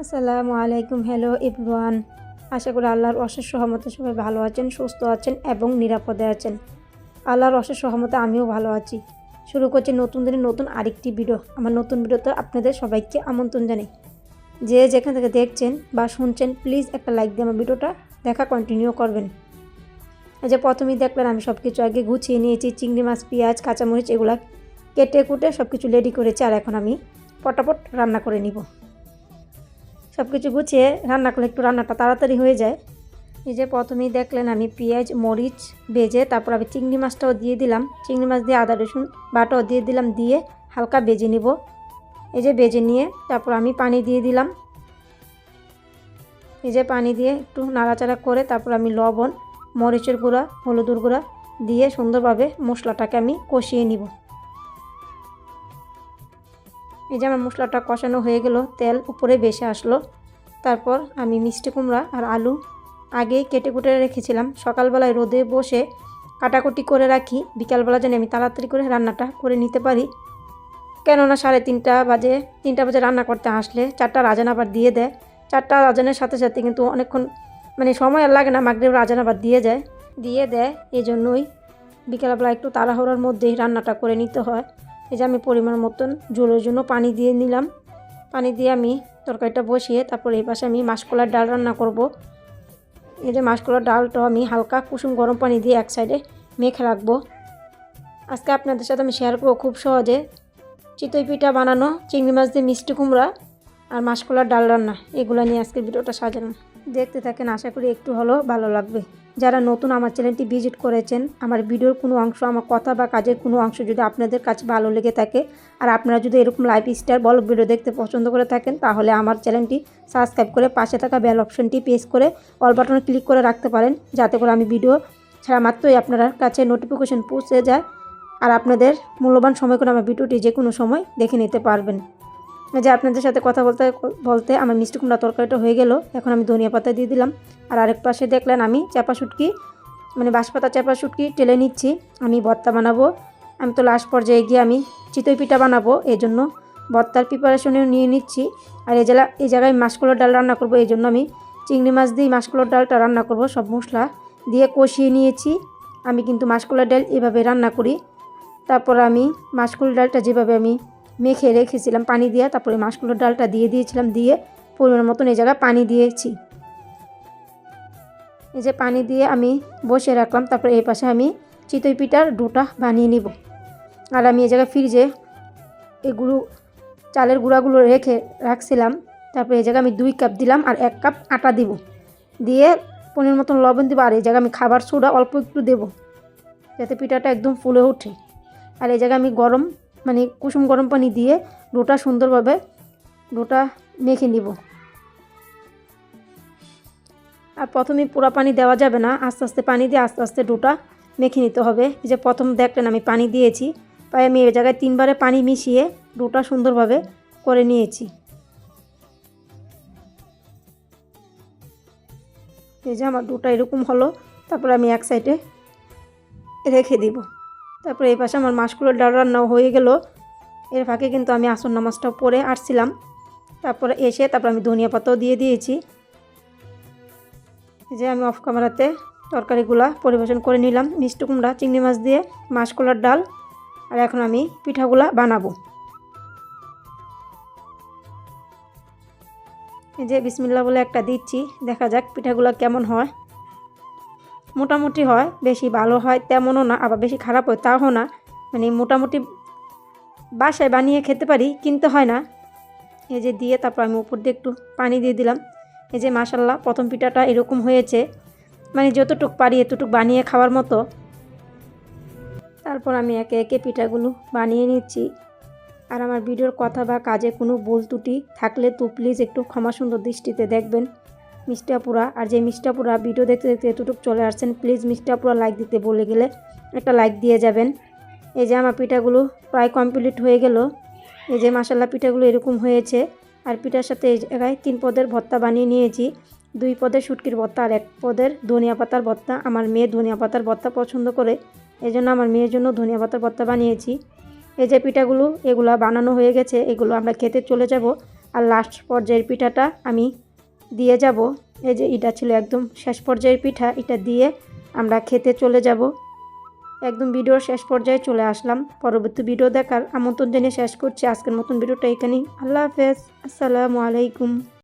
আসসালামু আলাইকুম। Hello everyone. আশা করি আল্লাহর অশেষ রহমতে সবাই ভালো আছেন, সুস্থ আছেন এবং নিরাপদে আছেন। আল্লাহর অশেষ রহমতে আমিও ভালো আছি। শুরু করছি নতুন দিনের নতুন আরেকটি ভিডিও। আমার নতুন ভিডিওতে আপনাদের সবাইকে আমন্ত্রণ জানাই। যে যেখান থেকে দেখছেন বা শুনছেন প্লিজ একটা লাইক দিয়ে আমার ভিডিওটা দেখা কন্টিনিউ করবেন। এই যে প্রথমেই দেখলেন আমি সব কিছু আগে গুছিয়ে নিয়েছি। চিংড়ি মাছ, পেঁয়াজ, কাঁচামরিচ এগুলা কেটে কুটে সব কিছু রেডি করেছি। আর এখন আমি পটাপট রান্না করে নিব। সব কিছু গুছিয়ে রান্না করলে একটু রান্নাটা তাড়াতাড়ি হয়ে যায়। এই যে প্রথমেই দেখলেন আমি পেঁয়াজ মরিচ ভেজে তারপর আমি চিংড়ি মাছটাও দিয়ে দিলাম। চিংড়ি মাছ দিয়ে আদা রসুন বাটাও দিয়ে দিলাম, দিয়ে হালকা ভেজে নিব। এই যে ভেজে নিয়ে তারপর আমি পানি দিয়ে দিলাম। এই যে পানি দিয়ে একটু নাড়াচাড়া করে তারপর আমি লবণ, মরিচের গুঁড়া, হলুদের গুঁড়া দিয়ে সুন্দরভাবে মশলাটাকে আমি কষিয়ে নিব। এই যে আমার মশলাটা কষানো হয়ে গেল, তেল উপরে ভেসে আসলো। তারপর আমি মিষ্টি কুমড়া আর আলু আগেই কেটে কুটে রেখেছিলাম। সকালবেলায় রোদে বসে কাটাকুটি করে রাখি, বিকালবেলা যেন আমি তাড়াতাড়ি করে রান্নাটা করে নিতে পারি। কেননা 3:30 বাজে রান্না করতে আসলে 4টার আজান আবার দিয়ে দেয়। 4টার আজানের সাথে সাথে কিন্তু অনেকক্ষণ সময় আর লাগে না, মাগরিবের আজান আবার দিয়ে দেয়। এই জন্যই বিকালবেলা একটু তাড়াহুড়োর মধ্যেই রান্নাটা করে নিতে হয়। এই যে আমি পরিমাণ মতন ঝোলের জন্য পানি দিয়ে নিলাম। পানি দিয়ে আমি তরকারিটা বসিয়ে তারপর এই পাশে আমি মাসকলার ডাল রান্না করব। এই যে মাসকলার ডালটাও আমি হালকা কুসুম গরম পানি দিয়ে এক সাইডে মেখে রাখবো। আজকে আপনাদের সাথে আমি শেয়ার করবো খুব সহজে চিতই পিঠা বানানো, চিংড়ি মাছ দিয়ে মিষ্টি কুমড়া আর মাসকলার ডাল রান্না, এগুলো নিয়ে আজকের ভিডিওটা সাজানো। দেখতে থাকেন, আশা করি একটু হলেও ভালো লাগবে। যারা নতুন আমার চ্যানেলটি ভিজিট করেছেন, আমার ভিডিওর কোনো অংশ, আমার কথা বা কাজের কোনো অংশ যদি আপনাদের কাছে ভালো লেগে থাকে আর আপনারা যদি এরকম লাইফস্টাইল ব্লগ ভিডিও দেখতে পছন্দ করে থাকেন, তাহলে আমার চ্যানেলটি সাবস্ক্রাইব করে পাশে থাকা বেল অপশনটি প্রেস করে অল বাটনে ক্লিক করে রাখতে পারেন, যাতে করে আমি ভিডিও ছাড়া মাত্রই আপনার কাছে নোটিফিকেশন পৌঁছে যায় আর আপনাদের মূল্যবান সময় করে আমার ভিডিওটি যে কোনো সময় দেখে নিতে পারবেন। যে আপনাদের সাথে কথা বলতে বলতে আমার মিষ্টি কুমড়া তরকারিটা হয়ে গেল। এখন আমি ধনিয়া পাতা দিয়ে দিলাম। আর আরেক পাশে দেখলেন আমি চাপা শুটকি বাঁশপাতা চাপা শুটকি টেলে নিচ্ছি। আমি ভর্তা বানাবো। আমি তো লাস্ট পর্যায়ে গিয়ে আমি চিতই পিঠা বানাবো, এই জন্য ভর্তার প্রিপারেশনেও নিয়ে নিচ্ছি। আর এই জায়গায় মাসকলার ডাল রান্না করব, এই জন্য আমি চিংড়ি মাছ দিয়ে মাসকলার ডালটা রান্না করব। সব মশলা দিয়ে কষিয়ে নিয়েছি। আমি কিন্তু মাসকলার ডাল এভাবে রান্না করি। তারপর আমি মাসকলার ডালটা যেভাবে আমি মেখে রেখেছিলাম পানি দিয়ে, তারপরে মাসকলার ডালটা দিয়ে দিয়েছিলাম, দিয়ে পরিমাণ মতন এই জায়গায় পানি দিয়েছি। এই যে পানি দিয়ে আমি বসিয়ে রাখলাম। তারপরে এই পাশে আমি চিতই পিঠার ডোটা বানিয়ে নিব। আর আমি এই জায়গায় ফ্রিজে এগুলো চালের গুঁড়াগুলো রাখছিলাম। তারপরে এই জায়গায় আমি 2 কাপ দিলাম আর 1 কাপ আটা দিব, দিয়ে পরিমাণ মতন লবণ দিব। আর এই জায়গায় আমি খাবার সোডা অল্প একটু দেব, যাতে পিঠাটা একদম ফুলে ওঠে। আর এই জায়গায় আমি কুসুম গরম পানি দিয়ে ডোটা সুন্দরভাবে মেখে নিব। আর প্রথমে পুরো পানি দেওয়া যাবে না, আস্তে আস্তে পানি দিয়ে আস্তে আস্তে ডোটা মেখে নিতে হবে। এই যে প্রথম দেখলেন আমি পানি দিয়েছি, তাই আমি এই জায়গায় 3বারে পানি মিশিয়ে ডোটা সুন্দরভাবে করে নিয়েছি। এই যে আমার ডোটা এরকম হলো। তারপরে আমি এক সাইডে রেখে দিব। তারপরে এই পাশে আমার মাসকলার ডাল রান্নাও হয়ে গেল। এর ফাঁকে কিন্তু আমি আসর নামাজটাও পড়ে আসছিলাম। তারপরে আমি ধনিয়া পাতাও দিয়ে দিয়েছি। এই যে আমি অফ ক্যামেরাতে তরকারিগুলা পরিবেশন করে নিলাম, মিষ্টি কুমড়া, চিংড়ি মাছ দিয়ে মাসকলার ডাল। আর এখন আমি পিঠাগুলা বানাবো। এই যে বিসমিল্লাহ বলে একটা দিচ্ছি, দেখা যাক পিঠাগুলা কেমন হয়। মোটামুটি হয়, বেশি ভালো হয় তেমনও না, আবার বেশি খারাপ হয় তাও না। মোটামুটি বাসায় বানিয়ে খেতে পারি, কিনতে হয় না। এই যে দিয়ে তারপর আমি উপর দিয়ে একটু পানি দিয়ে দিলাম। এই যে মাশাল্লাহ প্রথম পিঠাটা এরকম হয়েছে, যতটুকু পারি এতটুকু বানিয়ে খাওয়ার মতো। তারপর আমি একে একে পিঠাগুলো বানিয়ে নিচ্ছি। আর আমার ভিডিওর কথা বা কাজে কোনো ভুল ত্রুটি থাকলে তো প্লিজ একটু ক্ষমা সুন্দর দৃষ্টিতে দেখবেন মিষ্টি আপুরা। আর যে মিষ্টি আপুরা ভিডিও দেখতে দেখতে এতটুকু চলে আসছেন, প্লিজ মিষ্টি আপুরা লাইক দিতে বলে গেলে একটা লাইক দিয়ে যাবেন। এই যে আমার পিঠাগুলো প্রায় কমপ্লিট হয়ে গেল। এই যে মাশাল্লাহ পিঠাগুলো এরকম হয়েছে। আর পিঠার সাথে এই জায়গায় 3 পদের ভর্তা বানিয়ে নিয়েছি। 2 পদের শুটকির ভর্তা আর 1 পদের ধনিয়া পাতার ভর্তা। আমার মেয়ে ধনিয়া পাতার ভর্তা পছন্দ করে, এই জন্য আমার মেয়ের জন্য ধনিয়া পাতার ভর্তা বানিয়েছি। এই যে পিঠাগুলো এগুলা বানানো হয়ে গেছে, এগুলো আমরা খেতে চলে যাব। আর লাস্ট পর্যায়ের পিঠাটা আমি দিয়ে যাব। এই যে এটা ছিল একদম শেষ পর্যায়ের পিঠা, এটা দিয়ে আমরা খেতে চলে যাব। একদম ভিডিওর শেষ পর্যায়ে চলে আসলাম। পরবর্তী ভিডিও দেখার আমন্ত্রণ জানিয়ে শেষ করছি আজকের মতন ভিডিওটা এখানেই। আল্লাহ হাফেজ, আসসালামু আলাইকুম।